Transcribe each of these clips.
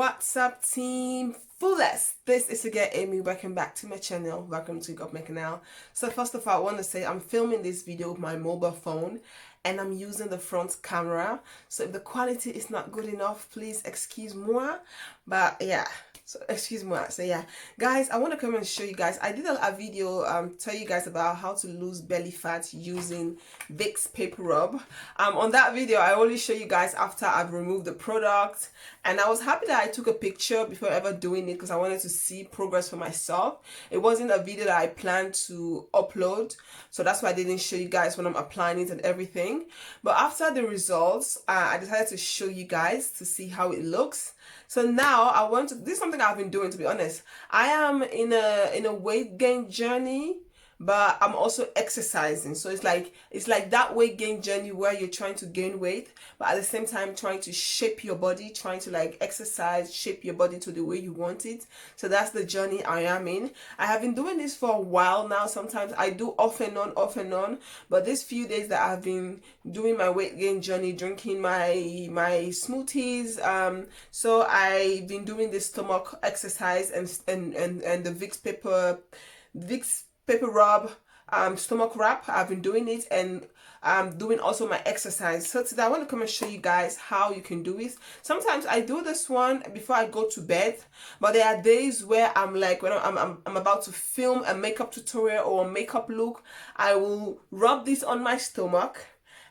What's up, team? Fullest. This is again Amy. Welcome back to my channel. Welcome to my canal. So first of all, I want to say I'm filming this video with my mobile phone and I'm using the front camera. So if the quality is not good enough, please excuse moi. But yeah, so excuse moi. So yeah, guys, I want to come and show you guys. I did a video tell you guys about how to lose belly fat using Vicks VapoRub. On that video, I only show you guys after I've removed the product, and I was happy that I took a picture before ever doing it because I wanted to see progress for myself. It wasn't a video that I planned to upload, so that's why I didn't show you guys when I'm applying it and everything. But after the results, I decided to show you guys to see how it looks. So now I want to, this is something I've been doing, to be honest. I am in a weight gain journey, but I'm also exercising. So it's like that weight gain journey where you're trying to gain weight, but at the same time trying to shape your body, trying to like exercise, shape your body to the way you want it. So that's the journey I am in. I have been doing this for a while now. Sometimes I do off and on, but these few days that I've been doing my weight gain journey, drinking my smoothies, so I've been doing this stomach exercise and the Vicks VapoRub stomach wrap. I've been doing it and doing also my exercise. So today I want to come and show you guys how you can do it. Sometimes I do this one before I go to bed, but there are days where I'm like, when I'm about to film a makeup tutorial or a makeup look, I will rub this on my stomach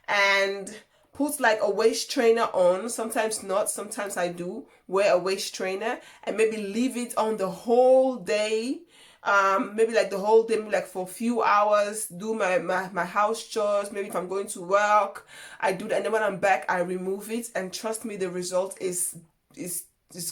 and put like a waist trainer on. Sometimes not, sometimes I do wear a waist trainer and maybe leave it on the whole day. Maybe like the whole day, maybe like for a few hours, do my house chores. Maybe if I'm going to work, I do that, and then when I'm back I remove it, and trust me, the result is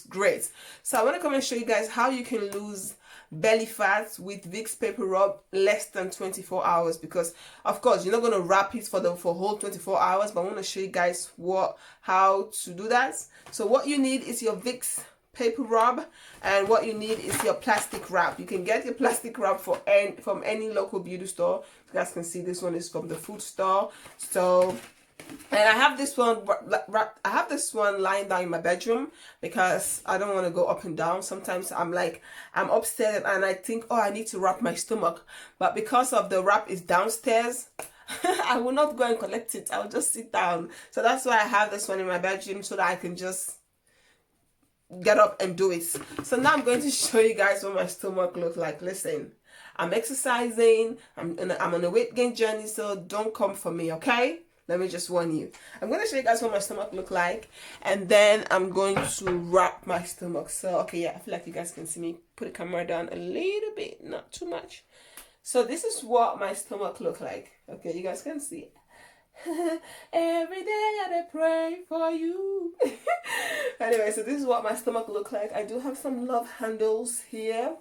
great. So I want to come and show you guys how you can lose belly fat with Vicks VapoRub less than 24 hours, because of course you're not going to wrap it for whole 24 hours, but I want to show you guys how to do that. So what you need is your Vicks VapoRub, and what you need is your plastic wrap. You can get your plastic wrap from any local beauty store. You guys can see this one is from the food store. So, and I have this one lying down in my bedroom because I don't want to go up and down. Sometimes I'm upstairs and I think, oh, I need to wrap my stomach, but because of the wrap is downstairs, I will not go and collect it. I'll just sit down. So that's why I have this one in my bedroom, so that I can just get up and do it. So now I'm going to show you guys what my stomach looks like. Listen, I'm exercising, I'm on a weight gain journey, so don't come for me, okay? Let me just warn you. I'm going to show you guys what my stomach look like, and then I'm going to wrap my stomach. So okay, yeah, I feel like you guys can see me. Put the camera down a little bit, not too much. So this is what my stomach look like. Okay, you guys can see. Every day I pray for you. Anyway, so this is what my stomach look like. I do have some love handles here.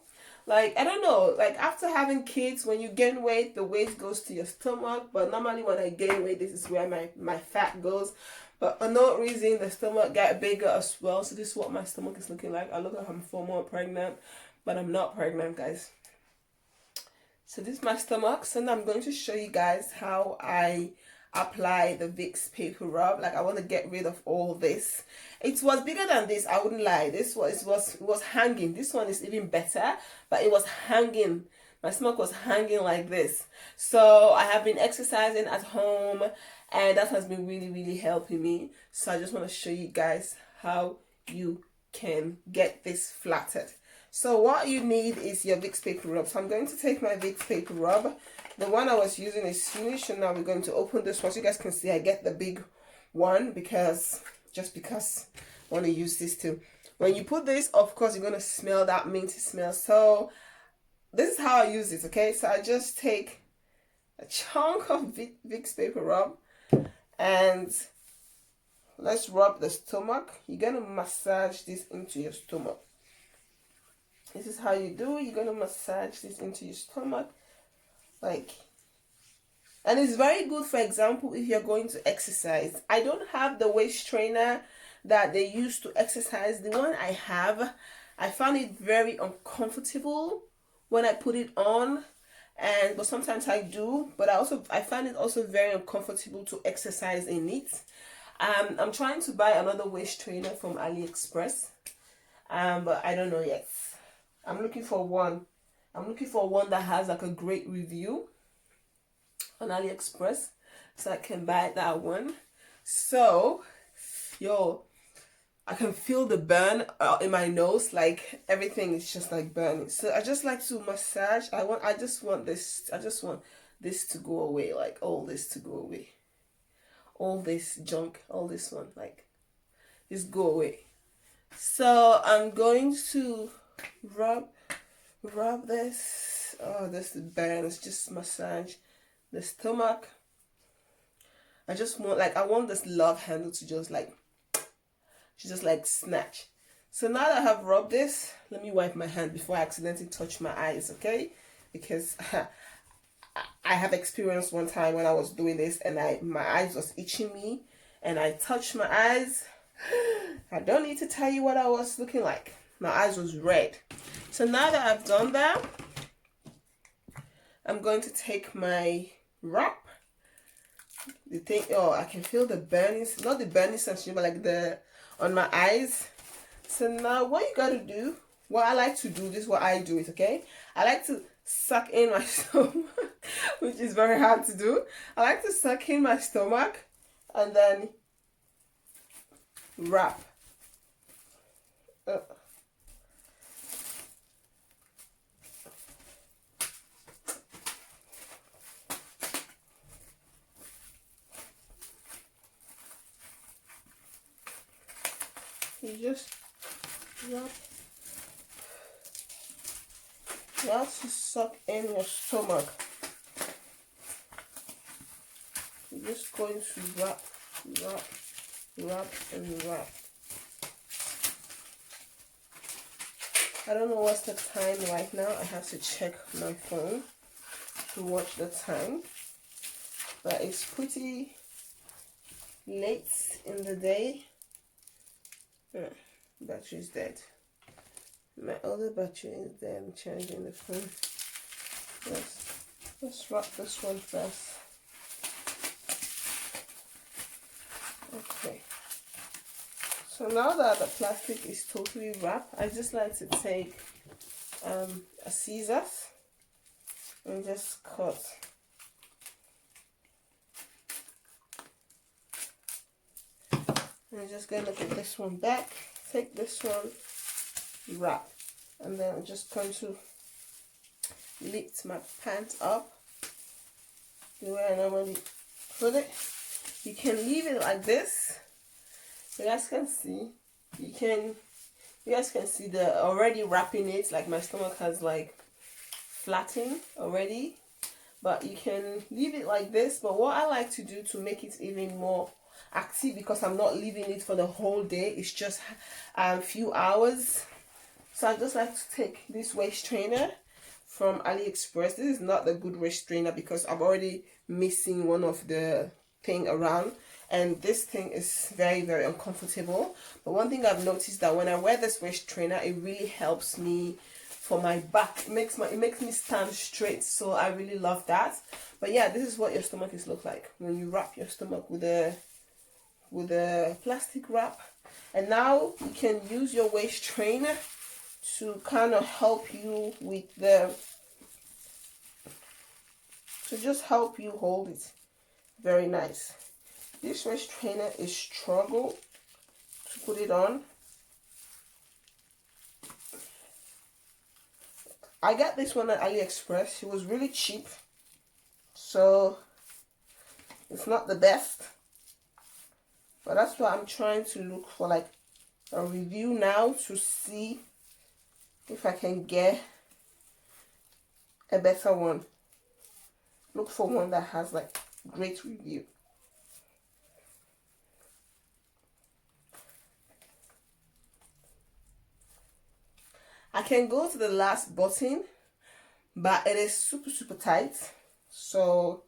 Like, I don't know, like after having kids, when you gain weight, the weight goes to your stomach, but normally when I gain weight, this is where my fat goes. But for no reason, the stomach got bigger as well. So this is what my stomach is looking like. I look like I'm 4 months pregnant, but I'm not pregnant, guys. So this is my stomach. So now I'm going to show you guys how I apply the Vicks VapoRub. Like, I want to get rid of all this. It was bigger than this, I wouldn't lie. This was hanging. This one is even better, but it was hanging. My stomach was hanging like this. So I have been exercising at home, and that has been really helping me. So I just want to show you guys how you can get this flattered. So what you need is your Vicks VapoRub. So I'm going to take my Vicks VapoRub. The one I was using is finished, and now we're going to open this one. So you guys can see I get the big one because I want to use this too. When you put this, of course, you're going to smell that minty smell. So this is how I use it, okay? So I just take a chunk of Vicks VapoRub and let's rub the stomach. You're going to massage this into your stomach. This is how you do it. You're going to massage this into your stomach. And it's very good, for example, if you're going to exercise. I don't have the waist trainer that they use to exercise. The one I have, I found it very uncomfortable when I put it on, but sometimes I do, but I find it also very uncomfortable to exercise in it. I'm trying to buy another waist trainer from Aliexpress. but I don't know yet. I'm looking for one. I'm looking for one that has like a great review on AliExpress, so I can buy that one. So, yo, I can feel the burn in my nose, like everything is just like burning. So I just like to massage. I just want this to go away, like all this to go away. All this junk, all this one, like just go away. So I'm going to rub this. Oh, this burns. Just massage the stomach. I just want, like, I want this love handle to just like snatch. So now that I have rubbed this, let me wipe my hand before I accidentally touch my eyes, okay? Because I have experienced one time when I was doing this and my eyes was itching me and I touched my eyes. I don't need to tell you what I was looking like. My eyes was red. So now that I've done that, I'm going to take my wrap. The thing, oh, I can feel the burning, not the burning sensation, but like the on my eyes. So now what you gotta do, what I like to do, this is what I do it, okay? I like to suck in my stomach, which is very hard to do. I like to suck in my stomach and then wrap. You just wrap. You have to suck in your stomach. You're just going to wrap, and wrap. I don't know what's the time right now. I have to check my phone to watch the time. But it's pretty late in the day. Battery's dead. My other battery is dead. I'm charging the phone. Let's wrap this one first. Okay. So now that the plastic is totally wrapped, I just like to take a scissors and just cut. I'm just going to put this one back, take this one, wrap, and then I'm just going to lift my pants up the way I normally put it. You can leave it like this. You guys can see. You guys can see the already wrapping it. Like my stomach has like flattened already. But you can leave it like this. But what I like to do to make it even more active, because I'm not leaving it for the whole day, it's just a few hours. So I just like to take this waist trainer from AliExpress. This is not the good waist trainer because I'm already missing one of the thing around, and this thing is very, very uncomfortable. But one thing I've noticed that when I wear this waist trainer, it really helps me for my back. It makes me stand straight, so I really love that. But yeah, this is what your stomach is look like when you wrap your stomach with a plastic wrap. And now you can use your waist trainer to kind of help you with to just help you hold it. Very nice. This waist trainer is struggle to put it on. I got this one at AliExpress. It was really cheap, so it's not the best. But that's why I'm trying to look for like a review now to see if I can get a better one. Look for one that has like great review. I can go to the last button, but it is super, super tight. So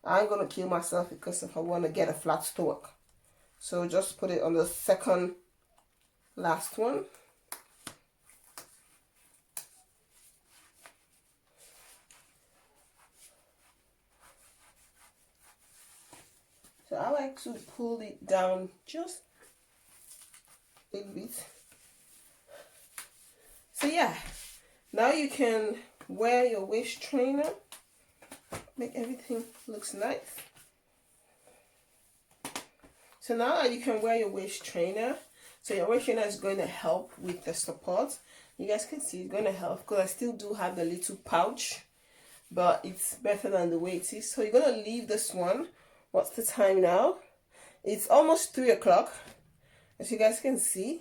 I'm going to kill myself because if I want to get a flat stomach. So just put it on the second last one. So I like to pull it down just a bit. So yeah, now you can wear your waist trainer, make everything looks nice. So now that you can wear your waist trainer, so your waist trainer is going to help with the support. You guys can see it's going to help because I still do have the little pouch, but it's better than the way it is. So you're going to leave this one. What's the time now? It's almost 3 o'clock. As you guys can see,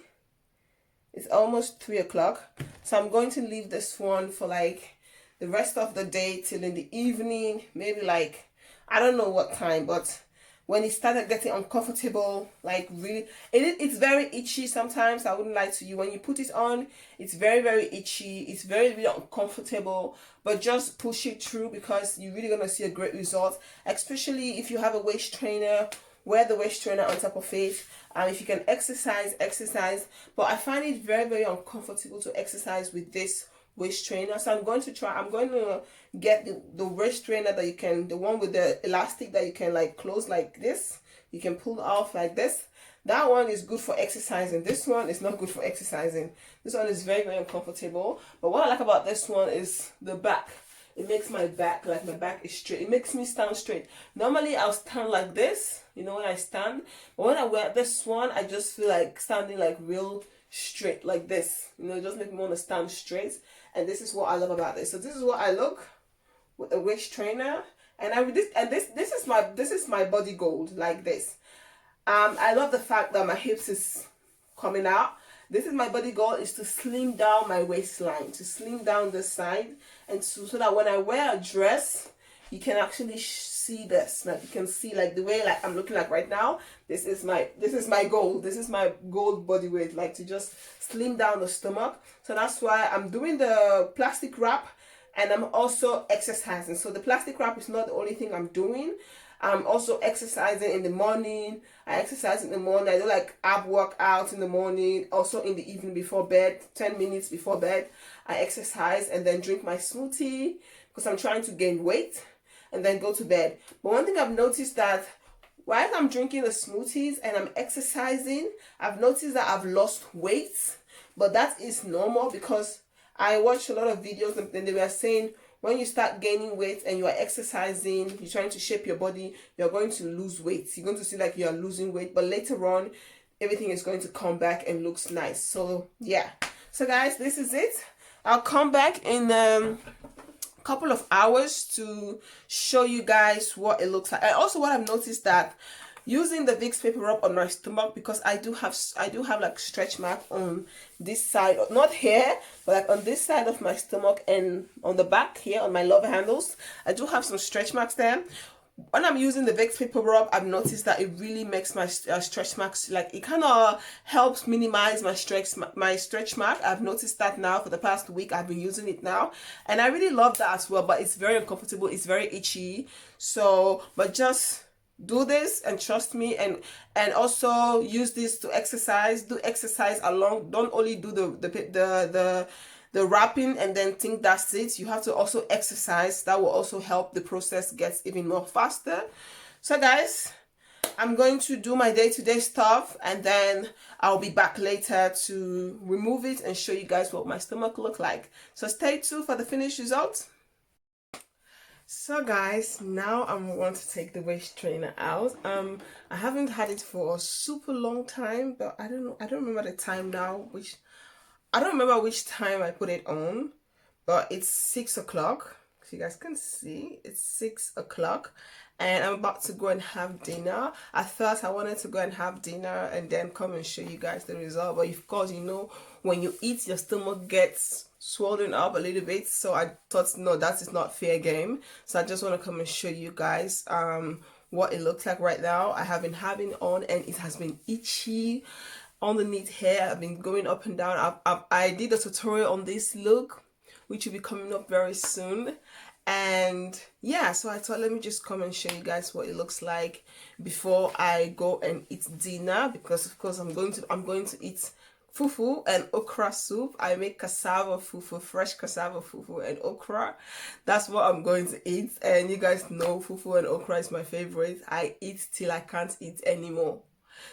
it's almost 3 o'clock. So I'm going to leave this one for like the rest of the day till in the evening, maybe like, I don't know what time, but when it started getting uncomfortable, like really, it's very itchy sometimes. I wouldn't lie to you. When you put it on, it's very, very itchy. It's very, really uncomfortable, but just push it through because you're really going to see a great result, especially if you have a waist trainer. Wear the waist trainer on top of it. If you can exercise, but I find it very, very uncomfortable to exercise with this waist trainer. So I'm going to get the waist trainer that you can, the one with the elastic that you can like close like this. You can pull off like this. That one is good for exercising. This one is not good for exercising. This one is very, very uncomfortable. But what I like about this one is the back. It makes my back, like my back is straight. It makes me stand straight. Normally I'll stand like this, you know, when I stand. But when I wear this one, I just feel like standing like real straight like this. You know, it just makes me want to stand straight. And this is what I love about this. So this is what I look with a waist trainer. And this is my body gold like this. I love the fact that my hips is coming out. This is my body goal, is to slim down my waistline, to slim down this side, and so that when I wear a dress, you can actually see this. Like you can see like the way like I'm looking like right now. This is my goal. This is my gold body weight, like to just slim down the stomach. So that's why I'm doing the plastic wrap, and I'm also exercising. So the plastic wrap is not the only thing I'm doing. I'm also exercising in the morning. I exercise in the morning. I do like ab workout in the morning. Also in the evening before bed, 10 minutes before bed, I exercise and then drink my smoothie because I'm trying to gain weight and then go to bed. But one thing I've noticed that while I'm drinking the smoothies and I'm exercising, I've noticed that I've lost weight. But that is normal because I watched a lot of videos and they were saying when you start gaining weight and you are exercising, you're trying to shape your body, you're going to lose weight. You're going to see like you are losing weight, but later on, everything is going to come back and looks nice. So yeah. So guys, this is it. I'll come back in a couple of hours to show you guys what it looks like. And also what I've noticed that using the Vicks VapoRub on my stomach, because I do have like stretch mark on this side, not here, but like on this side of my stomach and on the back here on my love handles, I do have some stretch marks there. When I'm using the Vicks VapoRub, I've noticed that it really makes my stretch marks, like it kind of helps minimize my stretch mark. I've noticed that now for the past week. I've been using it now, and I really love that as well. But it's very uncomfortable. It's very itchy. So, but just do this and trust me, and also use this to exercise. Do exercise along. Don't only do the wrapping and then think that's it. You have to also exercise. That will also help the process gets even more faster. So guys, I'm going to do my day-to-day stuff and then I'll be back later to remove it and show you guys what my stomach look like. So stay tuned for the finished result. So guys, now I want to take the waist trainer out. I haven't had it for a super long time, but I don't remember the time now, I don't remember which time I put it on, but it's 6 o'clock. So you guys can see it's 6 o'clock and I'm about to go and have dinner. At first I wanted to go and have dinner and then come and show you guys the result, but of course, you know, when you eat, your stomach gets swollen up a little bit. So I thought, no, that is not fair game. So I just want to come and show you guys what it looks like right now. I have been having on and it has been itchy underneath here. I've been going up and down. I did a tutorial on this look, which will be coming up very soon. And yeah, so I thought let me just come and show you guys what it looks like before I go and eat dinner, because of course I'm going to eat fufu and okra soup. I make cassava fufu, fresh cassava fufu and okra. That's what I'm going to eat. And you guys know fufu and okra is my favorite. I eat till I can't eat anymore.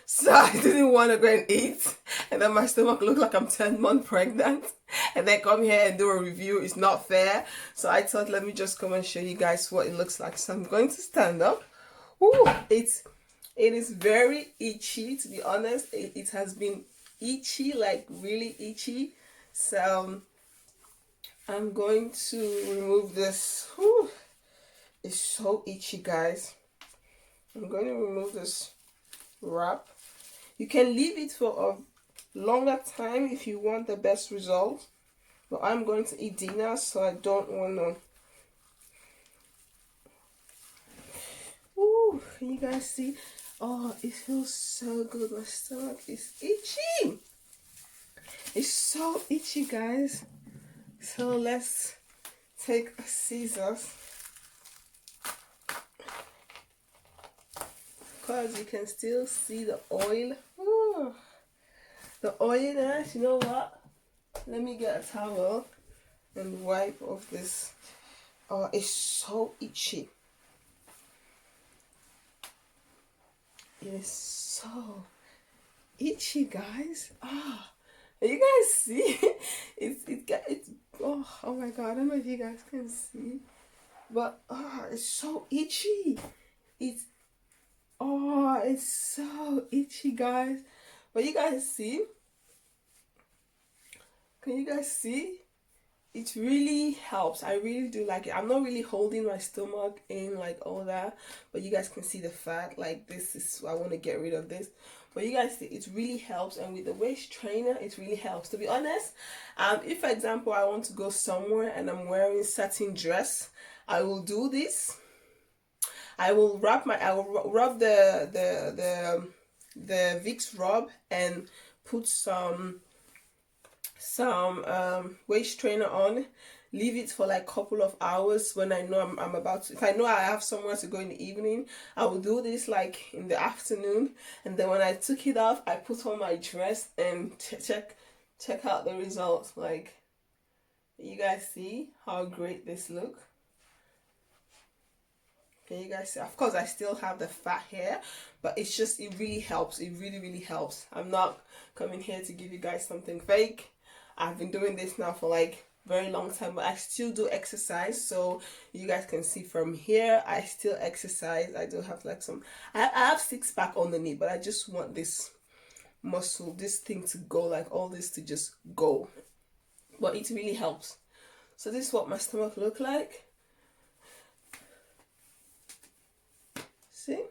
So I didn't want to go and eat, and then my stomach looked like I'm 10 months pregnant, and then come here and do a review. It's not fair. So I thought, let me just come and show you guys what it looks like. So I'm going to stand up. Ooh, it is very itchy, to be honest. It has been itchy, like really itchy. So I'm going to remove this. Ooh, it's so itchy, guys. I'm going to remove this wrap. You can leave it for a longer time if you want the best result, but I'm going to eat dinner, so I don't want to. Ooh, can you guys see? Oh, it feels so good. My stomach is itchy. It's so itchy, guys. So let's take scissors, because you can still see the oil. Ooh, the oiliness. You know what? Let me get a towel and wipe off this. Oh, it's so itchy. It is so itchy, guys. Ah, oh, you guys see? It's oh my god! I don't know if you guys can see, but it's so itchy. It's so itchy, guys. But you guys see? Can you guys see? It really helps. I really do like it. I'm not really holding my stomach in like all that, but you guys can see the fat. Like this is, I want to get rid of this. But you guys see, it really helps. And with the waist trainer, it really helps. To be honest, if for example I want to go somewhere and I'm wearing satin dress, I will do this. I will rub the Vicks rub and put some waist trainer on, leave it for like a couple of hours. When I know I'm about to, if I know I have somewhere to go in the evening, I will do this like in the afternoon, and then when I took it off, I put on my dress and check out the results. Like, you guys see how great this look? Can you guys see? Of course I still have the fat hair, but it's just, it really helps. It really helps. I'm not coming here to give you guys something fake. I've been doing this now for like very long time, but I still do exercise. So you guys can see from here, I still exercise. I do have like some, I have six pack on the knee, but I just want this muscle, this thing to go, like all this to just go. But it really helps. So this is what my stomach look like. See?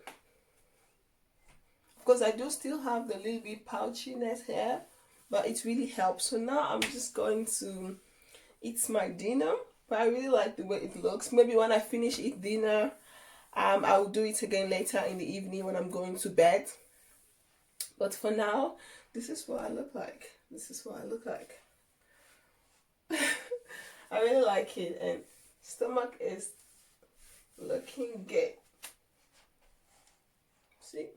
Of course I do still have the little bit pouchiness here, but it really helps. So now I'm just going to eat my dinner, but I really like the way it looks. Maybe when I finish eat dinner, I will do it again later in the evening when I'm going to bed. But for now, this is what I look like. This is what I look like. I really like it, and stomach is looking good. See?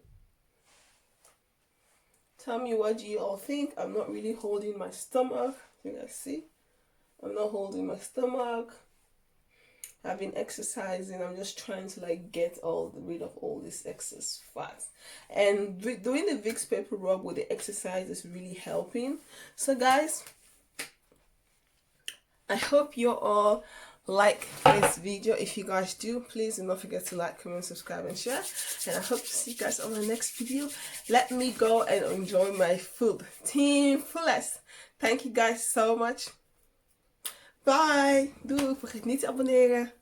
Tell me, what do you all think? I'm not really holding my stomach. You guys see? I'm not holding my stomach. I've been exercising. I'm just trying to like get rid of all this excess fat. And doing the Vicks VapoRub with the exercise is really helping. So guys, I hope you all like this video. If you guys do, please do not forget to like, comment, subscribe and share, and I hope to see you guys on my next video. Let me go and enjoy my food. Team Fullest, thank you guys so much. Bye. Doei. Vergeet niet te abonneren.